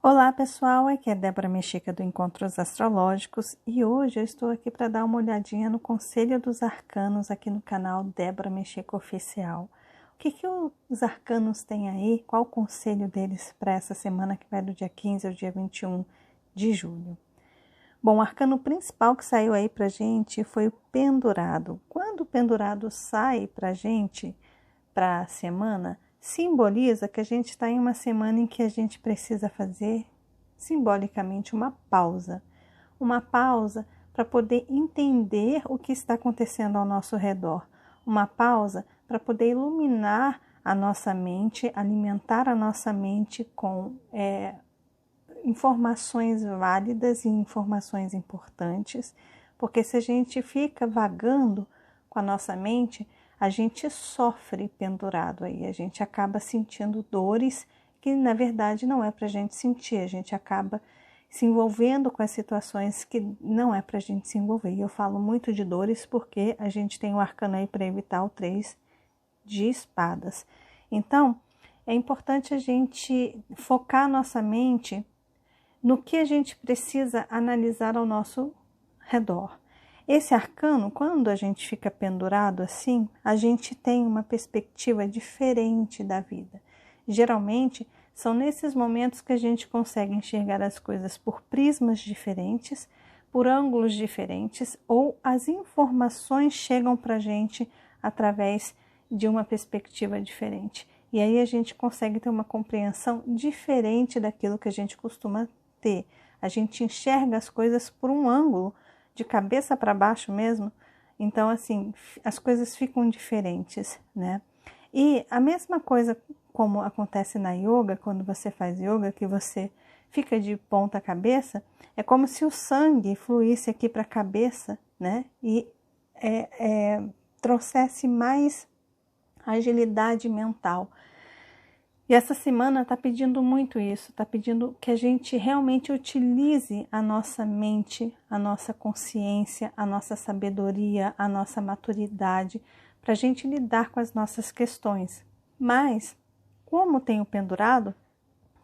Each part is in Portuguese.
Olá pessoal, aqui é Débora Mexica do Encontros Astrológicos e hoje eu estou aqui para dar uma olhadinha no Conselho dos Arcanos aqui no canal Débora Mexica Oficial. O que os arcanos têm aí? Qual o conselho deles para essa semana que vai do dia 15 ao dia 21 de julho? Bom, o arcano principal que saiu aí para gente foi o pendurado. Quando o pendurado sai para gente, para a semana, simboliza que a gente está em uma semana em que a gente precisa fazer, simbolicamente, uma pausa. Uma pausa para poder entender o que está acontecendo ao nosso redor. Uma pausa para poder iluminar a nossa mente, alimentar a nossa mente com informações válidas e informações importantes, porque se a gente fica vagando com a nossa mente, a gente sofre pendurado aí, a gente acaba sentindo dores que na verdade não é para a gente sentir, a gente acaba se envolvendo com as situações que não é para a gente se envolver. E eu falo muito de dores porque a gente tem o arcano aí para evitar o 3 de espadas. Então, é importante a gente focar a nossa mente no que a gente precisa analisar ao nosso redor. Esse arcano, quando a gente fica pendurado assim, a gente tem uma perspectiva diferente da vida. Geralmente, são nesses momentos que a gente consegue enxergar as coisas por prismas diferentes, por ângulos diferentes, ou as informações chegam para a gente através de uma perspectiva diferente. E aí a gente consegue ter uma compreensão diferente daquilo que a gente costuma ter. A gente enxerga as coisas por um ângulo, de cabeça para baixo mesmo, então assim, as coisas ficam diferentes, né? E a mesma coisa como acontece na yoga, quando você faz yoga, que você fica de ponta cabeça, é como se o sangue fluísse aqui para a cabeça, né? E trouxesse mais agilidade mental. E essa semana está pedindo muito isso, está pedindo que a gente realmente utilize a nossa mente, a nossa consciência, a nossa sabedoria, a nossa maturidade, para a gente lidar com as nossas questões. Mas, como tem o pendurado,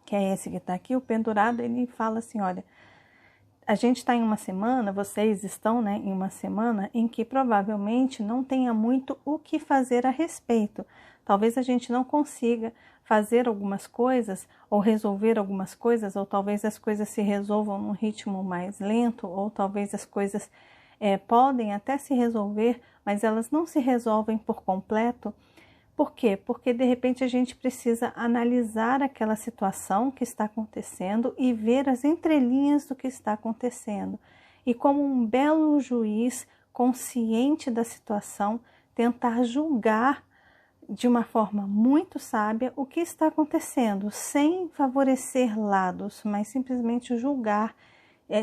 que é esse que está aqui, o pendurado ele fala assim, olha, a gente está em uma semana, vocês estão, né, em uma semana em que provavelmente não tenha muito o que fazer a respeito. Talvez a gente não consiga fazer algumas coisas ou resolver algumas coisas, ou talvez as coisas se resolvam num ritmo mais lento, ou talvez as coisas podem até se resolver, mas elas não se resolvem por completo. Por quê? Porque de repente a gente precisa analisar aquela situação que está acontecendo e ver as entrelinhas do que está acontecendo. E como um belo juiz consciente da situação, tentar julgar de uma forma muito sábia o que está acontecendo, sem favorecer lados, mas simplesmente julgar,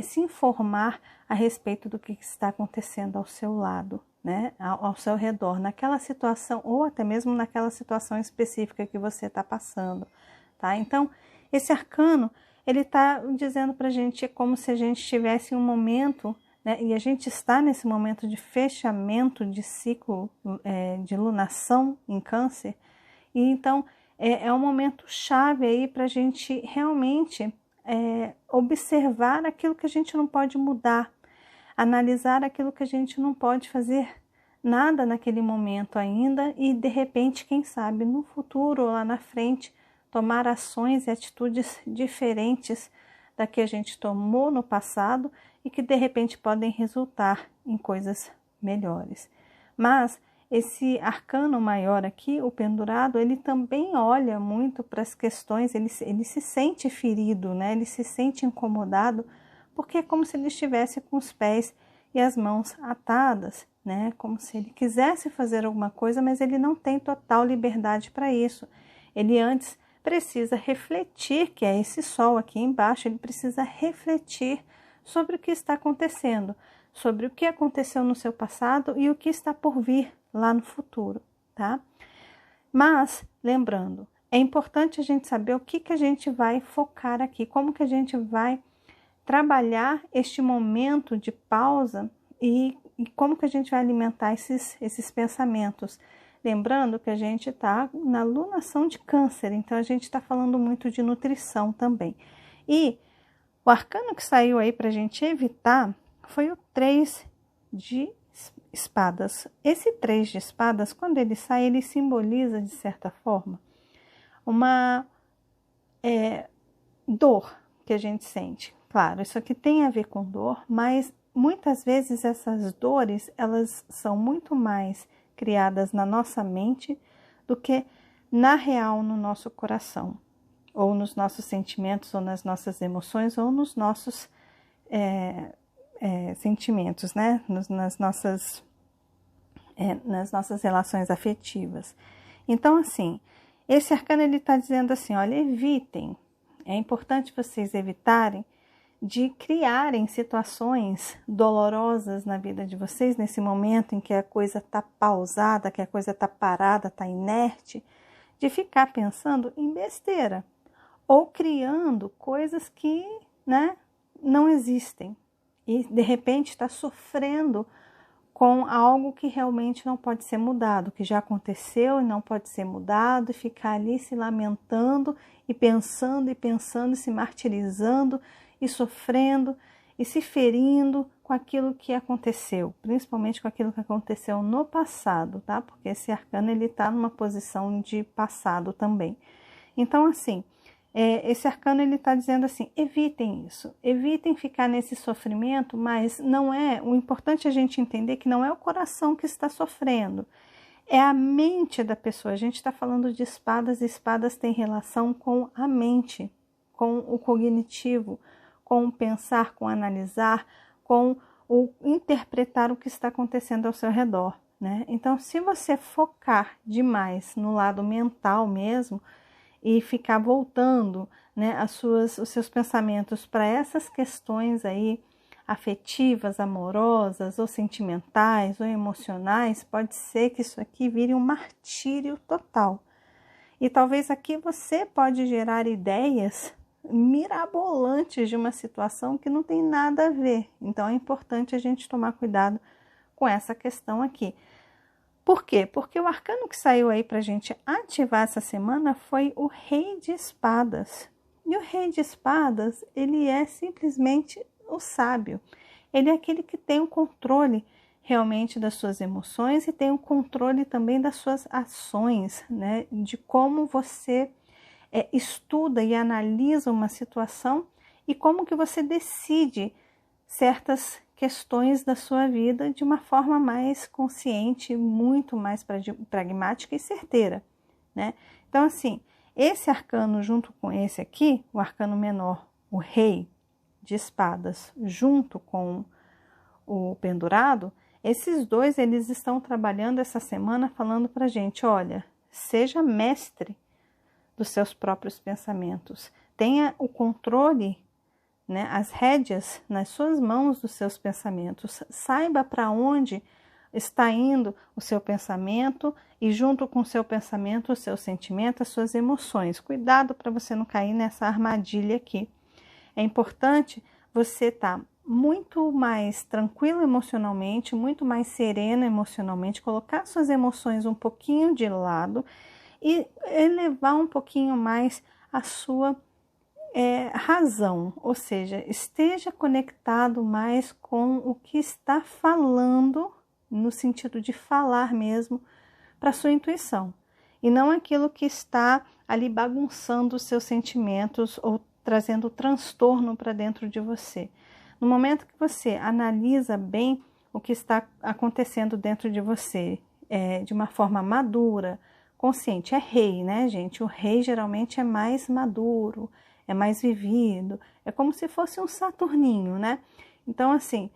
se informar a respeito do que está acontecendo ao seu lado, né, ao seu redor, naquela situação ou até mesmo naquela situação específica que você está passando, tá? Então, esse arcano, ele está dizendo para a gente, é como se a gente estivesse em um momento, né, e a gente está nesse momento de fechamento de ciclo de lunação em câncer, e então é um momento chave aí para a gente realmente observar aquilo que a gente não pode mudar, analisar aquilo que a gente não pode fazer nada naquele momento ainda e de repente, quem sabe, no futuro ou lá na frente, tomar ações e atitudes diferentes da que a gente tomou no passado e que de repente podem resultar em coisas melhores. Mas esse arcano maior aqui, o pendurado, ele também olha muito para as questões, ele se sente ferido, né? Ele se sente incomodado, porque é como se ele estivesse com os pés e as mãos atadas, né? Como se ele quisesse fazer alguma coisa, mas ele não tem total liberdade para isso. Ele antes precisa refletir, que é esse sol aqui embaixo, ele precisa refletir sobre o que está acontecendo, sobre o que aconteceu no seu passado e o que está por vir lá no futuro, tá? Mas, lembrando, é importante a gente saber o que a gente vai focar aqui, como que a gente vai trabalhar este momento de pausa e como que a gente vai alimentar esses pensamentos. Lembrando que a gente está na lunação de câncer, então a gente está falando muito de nutrição também. E o arcano que saiu aí para a gente evitar foi o 3 de espadas. Esse 3 de espadas, quando ele sai, ele simboliza, de certa forma, uma dor que a gente sente. Claro, isso aqui tem a ver com dor, mas muitas vezes essas dores, elas são muito mais criadas na nossa mente do que na real no nosso coração, ou nos nossos sentimentos, ou nas nossas emoções, ou nos nossos sentimentos, né? Nas nossas relações afetivas. Então, assim, esse arcano ele está dizendo assim, olha, evitem, é importante vocês evitarem de criarem situações dolorosas na vida de vocês, nesse momento em que a coisa está pausada, que a coisa está parada, está inerte, de ficar pensando em besteira, ou criando coisas que, né, não existem, e de repente está sofrendo com algo que realmente não pode ser mudado, que já aconteceu e não pode ser mudado, e ficar ali se lamentando e pensando, e se martirizando e sofrendo e se ferindo com aquilo que aconteceu, principalmente com aquilo que aconteceu no passado, tá? Porque esse arcano ele tá numa posição de passado também. Então, assim, esse arcano ele está dizendo assim, evitem isso, evitem ficar nesse sofrimento, mas não é, o importante é a gente entender que não é o coração que está sofrendo, é a mente da pessoa. A gente está falando de espadas, e espadas têm relação com a mente, com o cognitivo, com o pensar, com o analisar, com o interpretar o que está acontecendo ao seu redor, né? Então, se você focar demais no lado mental mesmo, e ficar voltando, né, os seus pensamentos para essas questões aí afetivas, amorosas, ou sentimentais, ou emocionais, pode ser que isso aqui vire um martírio total. E talvez aqui você pode gerar ideias mirabolantes de uma situação que não tem nada a ver. Então é importante a gente tomar cuidado com essa questão aqui. Por quê? Porque o arcano que saiu aí para a gente ativar essa semana foi o Rei de Espadas. E o Rei de Espadas, ele é simplesmente o sábio. Ele é aquele que tem o controle realmente das suas emoções e tem o controle também das suas ações, né? De como você estuda e analisa uma situação e como que você decide certas questões da sua vida de uma forma mais consciente, muito mais pragmática e certeira, né? Então, assim, esse arcano junto com esse aqui, o arcano menor, o Rei de Espadas, junto com o Pendurado, esses dois, eles estão trabalhando essa semana falando pra gente, olha, seja mestre dos seus próprios pensamentos, tenha o controle, né, as rédeas nas suas mãos dos seus pensamentos, saiba para onde está indo o seu pensamento e junto com o seu pensamento, o seu sentimento, as suas emoções. Cuidado para você não cair nessa armadilha aqui. É importante você estar muito mais tranquilo emocionalmente, muito mais sereno emocionalmente, colocar suas emoções um pouquinho de lado e elevar um pouquinho mais a sua razão, ou seja, esteja conectado mais com o que está falando, no sentido de falar mesmo, para sua intuição, e não aquilo que está ali bagunçando os seus sentimentos ou trazendo transtorno para dentro de você. No momento que você analisa bem o que está acontecendo dentro de você, de uma forma madura, consciente, é rei, né, gente? O rei geralmente é mais maduro, é mais vivido, é como se fosse um Saturninho, né? Então, assim,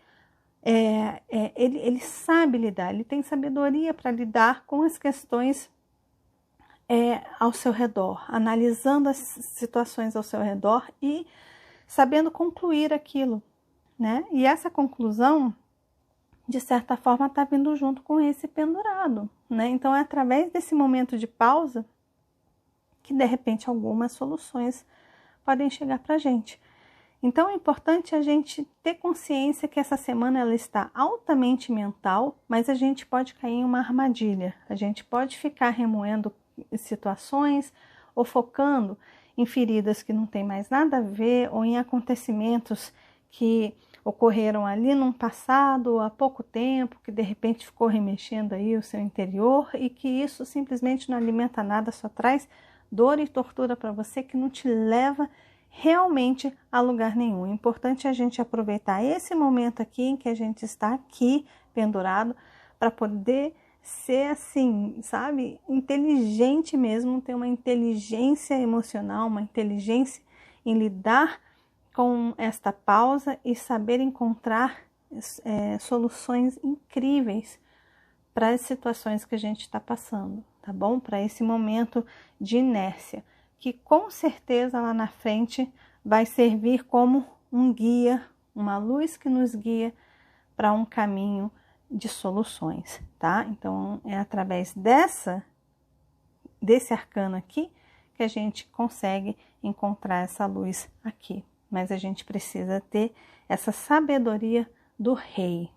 ele sabe lidar, ele tem sabedoria para lidar com as questões ao seu redor, analisando as situações ao seu redor e sabendo concluir aquilo, né? E essa conclusão, de certa forma, está vindo junto com esse pendurado, né? Então, é através desse momento de pausa que, de repente, algumas soluções podem chegar para a gente. Então, é importante a gente ter consciência que essa semana ela está altamente mental, mas a gente pode cair em uma armadilha. A gente pode ficar remoendo situações ou focando em feridas que não tem mais nada a ver ou em acontecimentos que ocorreram ali num passado, há pouco tempo, que de repente ficou remexendo aí o seu interior e que isso simplesmente não alimenta nada, só traz dor e tortura para você, que não te leva realmente a lugar nenhum. O importante é a gente aproveitar esse momento aqui em que a gente está aqui pendurado para poder ser assim, sabe, inteligente mesmo, ter uma inteligência emocional, uma inteligência em lidar com esta pausa e saber encontrar soluções incríveis para as situações que a gente está passando, tá bom? Para esse momento de inércia, que com certeza lá na frente vai servir como um guia, uma luz que nos guia para um caminho de soluções, tá? Então, é através desse arcano aqui que a gente consegue encontrar essa luz aqui. Mas a gente precisa ter essa sabedoria do rei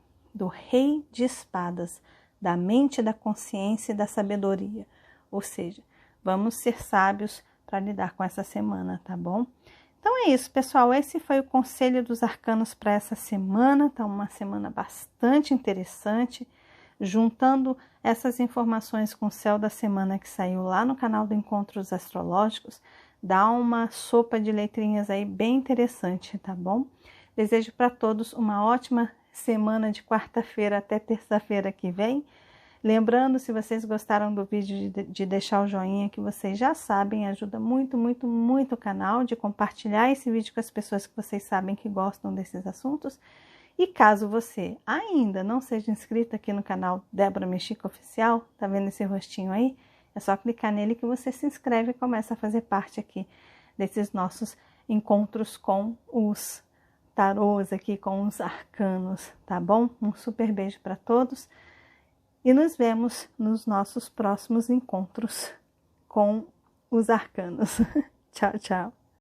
de espadas, da mente, da consciência e da sabedoria. Ou seja, vamos ser sábios para lidar com essa semana, tá bom? Então é isso, pessoal. Esse foi o conselho dos arcanos para essa semana. Tá uma semana bastante interessante. Juntando essas informações com o céu da semana que saiu lá no canal do Encontros Astrológicos, dá uma sopa de letrinhas aí bem interessante, tá bom? Desejo para todos uma ótima semana de quarta-feira até terça-feira que vem. Lembrando, se vocês gostaram do vídeo, de deixar o joinha, que vocês já sabem, ajuda muito, muito, muito o canal, de compartilhar esse vídeo com as pessoas que vocês sabem que gostam desses assuntos. E caso você ainda não seja inscrito aqui no canal Débora Mexica Oficial, tá vendo esse rostinho aí? É só clicar nele que você se inscreve e começa a fazer parte aqui desses nossos encontros com os tarôs aqui, com os arcanos, tá bom? Um super beijo para todos e nos vemos nos nossos próximos encontros com os arcanos. Tchau, tchau!